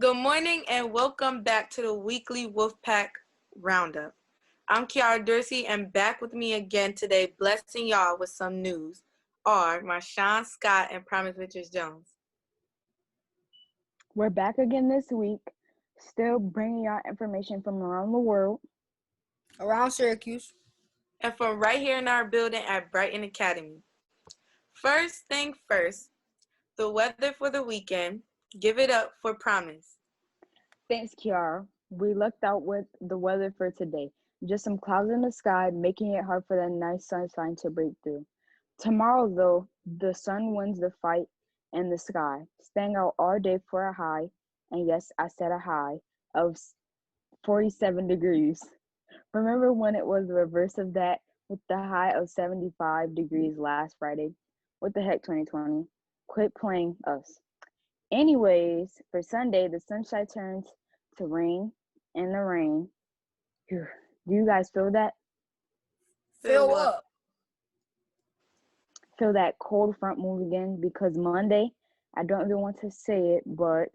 Good morning and welcome back to the weekly Wolfpack Roundup. I'm Kiara Dorsey and back with me again today, blessing y'all with some news, are Marshawn Scott and Promise Richards Jones. We're back again this week, still bringing y'all information from around the world. Around Syracuse. And from right here in our building at Brighton Academy. First thing first, the weather for the weekend. Give it up for Promise. Thanks, Kiara. We lucked out with the weather for today. Just some clouds in the sky, making it hard for that nice sunshine to break through. Tomorrow, though, the sun wins the fight in the sky, staying out all day for a high, and yes, I said a high, of 47 degrees. Remember when it was the reverse of that with the high of 75 degrees last Friday? What the heck, 2020? Quit playing us. Anyways, for Sunday, the sunshine turns to rain and the rain. Whew. Do you guys feel that? Fill up. Feel that cold front move again? Because Monday, I don't even want to say it, but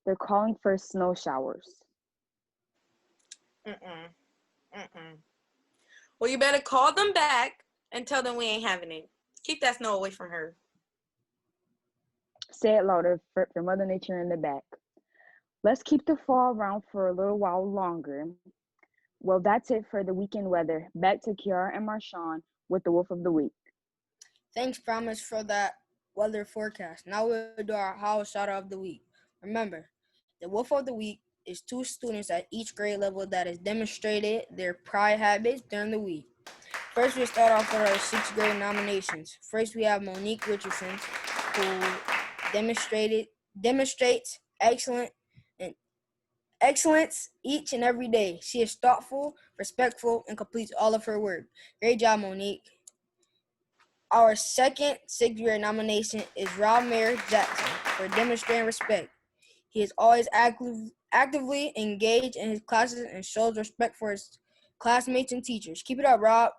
they're calling for snow showers. Well, you better call them back and tell them we ain't having it. Keep that snow away from her. Say it louder for Mother Nature in the back. Let's keep the fall around for a little while longer. Well, that's it for the weekend weather. Back to Kiara and Marshawn with the Wolf of the Week. Thanks, Promise, for that weather forecast. Now we'll do our house shout out of the week. Remember, the Wolf of the Week is 2 students at each grade level that has demonstrated their pride habits during the week. First, we'll start off with our 6th grade nominations. First, we have Monique Richardson, who demonstrates excellence each and every day. She is thoughtful, respectful, and completes all of her work. Great job, Monique. Our second 6th grade nomination is Mayor Jackson for demonstrating respect. He is always actively engaged in his classes and shows respect for his classmates and teachers. Keep it up, Rob.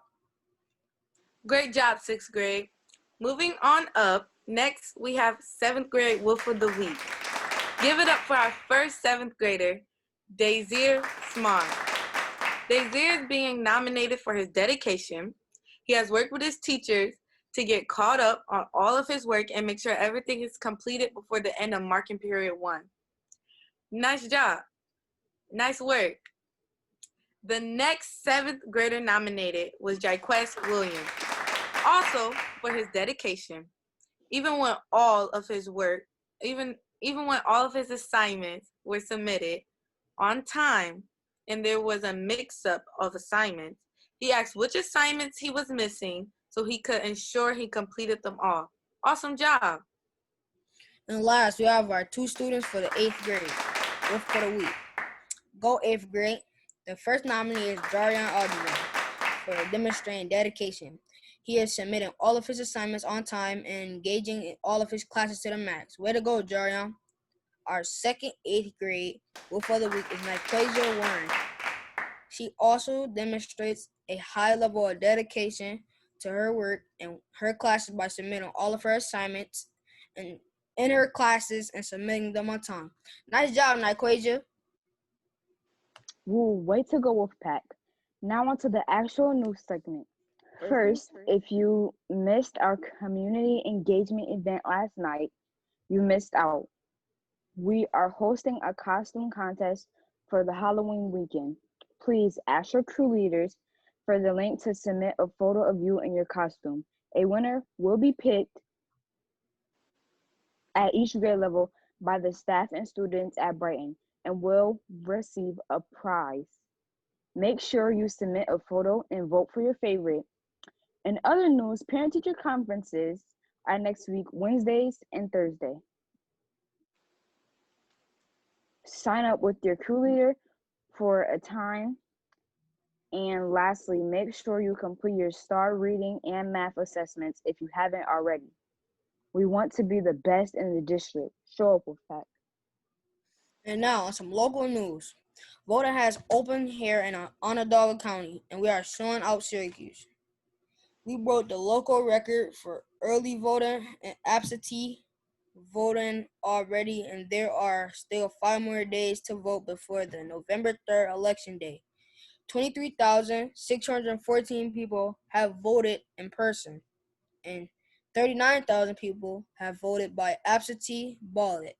Great job, 6th grade. Moving on up, next we have 7th grade Wolf of the Week. Give it up for our first 7th grader, Dazier Smart. Dazier is being nominated for his dedication. He has worked with his teachers to get caught up on all of his work and make sure everything is completed before the end of marking period 1. Nice job. Nice work. The next 7th grader nominated was Jaquez Williams, also for his dedication. Even when all of his work, even when all of his assignments were submitted on time and there was a mix-up of assignments, he asked which assignments he was missing so he could ensure he completed them all. Awesome job. And last, we have our 2 students for the 8th grade, Wolf for the Week. Go 8th grade. The first nominee is Jarian Alderman for demonstrating dedication. He is submitting all of his assignments on time and engaging in all of his classes to the max. Way to go, Jarian. Our second 8th grade Wolf of the Week is Nyquasia Warren. She also demonstrates a high level of dedication to her work and her classes by submitting all of her assignments and in her classes and submitting them on time. Nice job, Nyquasia. Woo, way to go, Wolfpack. Now on to the actual news segment. First, if you missed our community engagement event last night, you missed out. We are hosting a costume contest for the Halloween weekend. Please ask your crew leaders for the link to submit a photo of you in your costume. A winner will be picked at each grade level by the staff and students at Brighton and will receive a prize. Make sure you submit a photo and vote for your favorite. In other news, parent-teacher conferences are next week, Wednesdays and Thursday. Sign up with your crew leader for a time. And lastly, make sure you complete your STAR reading and math assessments if you haven't already. We want to be the best in the district. Show up with that. And now on some local news. Voting has opened here in Onondaga County, and we are showing out Syracuse. We broke the local record for early voting and absentee voting already, and there are still 5 more days to vote before the November 3rd election day. 23,614 people have voted in person, and 39,000 people have voted by absentee ballot.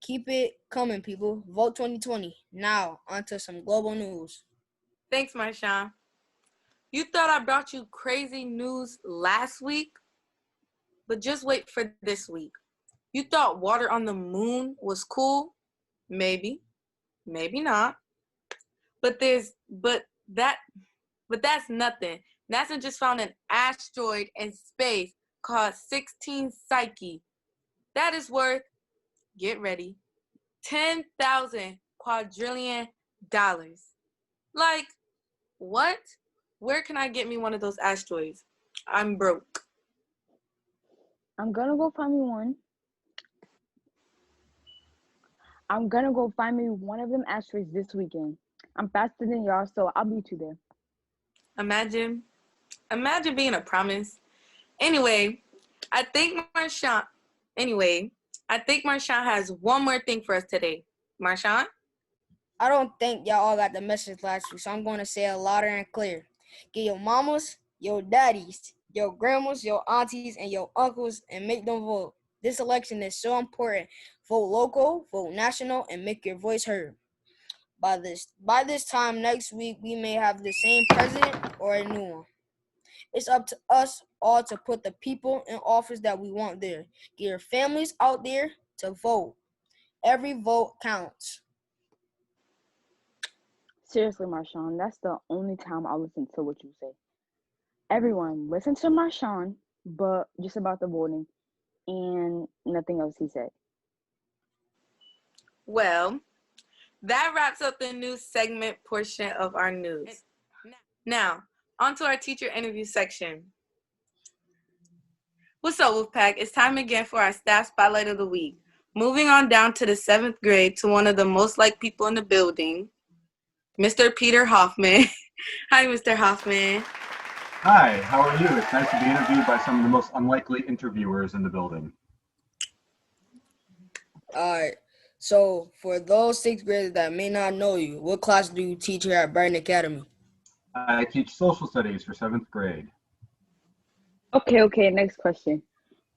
Keep it coming, people. Vote 2020. Now, onto some global news. Thanks, Marshawn. You thought I brought you crazy news last week? But just wait for this week. You thought water on the moon was cool? Maybe. Maybe not. But that's nothing. NASA just found an asteroid in space called 16 Psyche. That is worth, get ready, 10,000 quadrillion dollars. Like, what? Where can I get me one of those asteroids? I'm broke. I'm gonna go find me one. I'm gonna go find me one of them asteroids this weekend. I'm faster than y'all, so I'll beat you there. Imagine being a promise. Anyway, I think Marshawn has one more thing for us today. Marshawn? I don't think y'all all got the message last week, so I'm going to say it louder and clear. Get your mamas, your daddies, your grandmas, your aunties, and your uncles, and make them vote. This election is so important. Vote local, vote national, and make your voice heard. By this time next week, we may have the same president or a new one. It's up to us all to put the people in office that we want there. Get your families out there to vote. Every vote counts. Seriously, Marshawn, that's the only time I'll listen to what you say. Everyone, listen to Marshawn, but just about the voting and nothing else he said. Well, that wraps up the news segment portion of our news. Now, on to our teacher interview section. What's up, Wolfpack? It's time again for our staff spotlight of the week. Moving on down to the 7th grade to one of the most liked people in the building, Mr. Peter Hoffman. Hi, Mr. Hoffman. Hi, how are you? It's nice to be interviewed by some of the most unlikely interviewers in the building. All right. So, for those 6th graders that may not know you, what class do you teach here at Brighton Academy? I teach social studies for 7th grade. Okay, next question.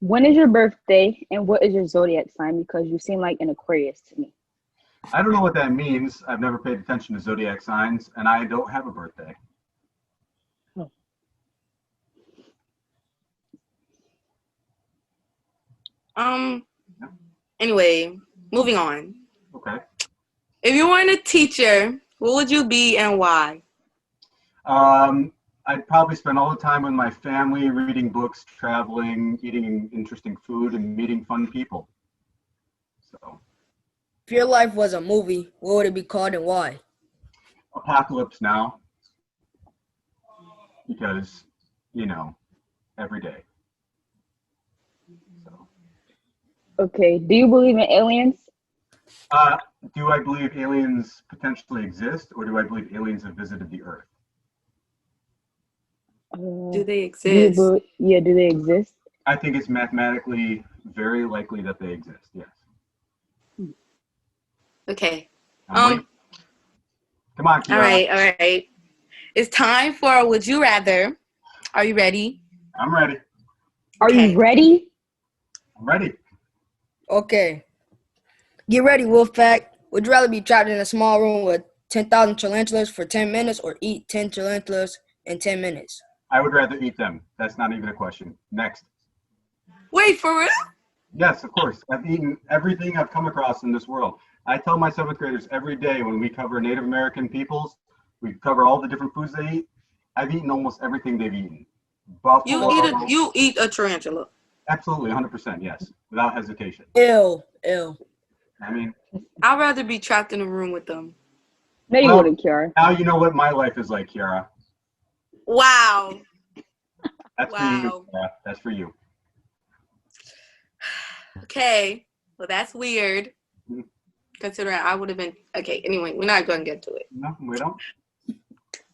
When is your birthday and what is your zodiac sign? Because you seem like an Aquarius to me. I don't know what that means. I've never paid attention to zodiac signs, and I don't have a birthday. Anyway, moving on. Okay. If you weren't a teacher, what would you be and why? I'd probably spend all the time with my family, reading books, traveling, eating interesting food, and meeting fun people. So, If your life was a movie, what would it be called and why? Apocalypse Now. Because, every day. So. Okay, do you believe in aliens? Do I believe aliens potentially exist, or do I believe aliens have visited the Earth? Do they exist? Do they exist? I think it's mathematically very likely that they exist, yes. Okay. Come on, Kiara. All right. It's time for Would You Rather. Are you ready? I'm ready. Are you ready? I'm ready. Okay. Get ready, Wolfpack. Would you rather be trapped in a small room with 10,000 tarantulas for 10 minutes or eat 10 tarantulas in 10 minutes? I would rather eat them. That's not even a question. Next. Wait, for real? Yes, of course. I've eaten everything I've come across in this world. I tell my 7th graders every day when we cover Native American peoples, we cover all the different foods they eat. I've eaten almost everything they've eaten. Buffalo. You eat a tarantula? Absolutely, 100%, yes, without hesitation. Ew. I mean, I'd rather be trapped in a room with them. No, you wouldn't, Kiara. Now you know what my life is like, Kiara. Wow. That's for you. Kiara. That's for you. Okay. Well, that's weird. Considering I would have been. Okay, anyway, we're not going to get to it. No, we don't.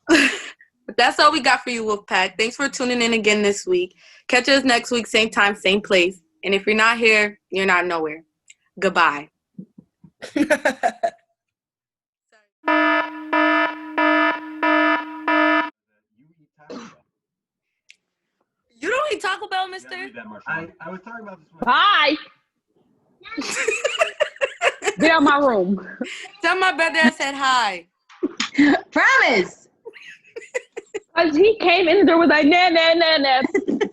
But that's all we got for you, Wolfpack. Thanks for tuning in again this week. Catch us next week, same time, same place. And if you're not here, you're not nowhere. Goodbye. You eat Taco Bell. You don't eat Taco Bell, Yeah, mister? I read that, Marshawn. I was talking about this one. Bye. Get out my room. Tell my brother I said hi. Promise. Cause he came in the door was like, nah.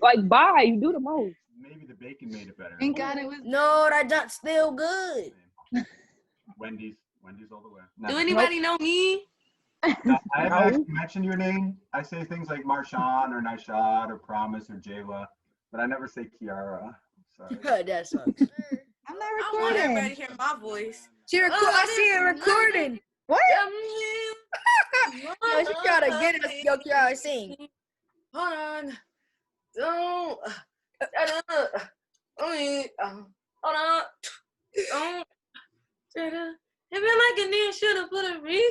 Like, bye. You do the most. Maybe the bacon made it better. Thank God it was. No, that junk's still good. Wendy's all the way. Do anybody know me? No, I haven't No. actually mentioned your name. I say things like Marshawn or Nishad or Promise or Jayla, but I never say Kiara. Sorry. That sucks. I'm not I want everybody recording. to hear my voice. I see it recording. What? Yo, she gotta get us. Yo, Kiara, sing. Hold on. Don't. Hold on. It been like a nigga should have put a ring.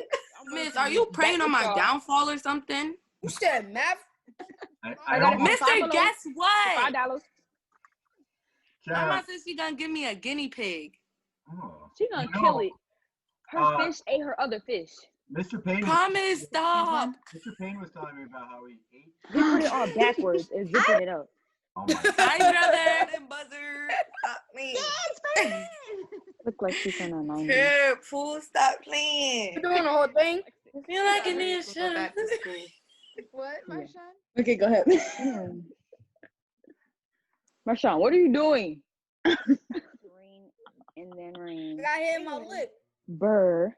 Miss, are you praying on my downfall or something? You said math? I got it. almost, Mister, guess what? $5. My Kiara, mom says she gonna give me a guinea pig. oh, She gonna you know, kill it. Her fish ate her other fish. Mr. Payne. Promise, stop. Mr. Payne was telling me about how he ate. He put it all backwards and zipping it up. Oh my God. Hi, brother. Buzzer. Stop me. Look like she's in her 90s. Here, fool, stop playing. You doing the whole thing? I feel like a nigga should have. What, Yeah. Marshawn? Okay, go ahead. Marshawn, what are you doing? Rain and then rain. I got hit in my lip. Burr.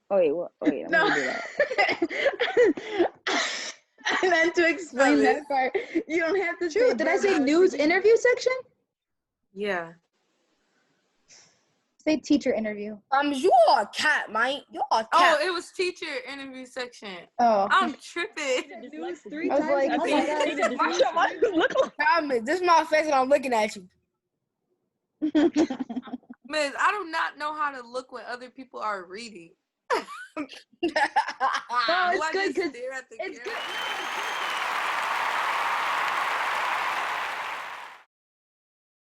Oh wait, what? Oh wait, I'm No. gonna do that. I meant to explain that part. You don't have to say. Did I say news interview section? Yeah. Say teacher interview. You are a cat, man. You are a Oh, cat. it was teacher interview section. Oh. I'm tripping. News I was like, oh my God. Look. Promise. This is my face and I'm looking at you. Miss, I do not know how to look when other people are reading. No, Do it's I good just because stare at the it's camera? good.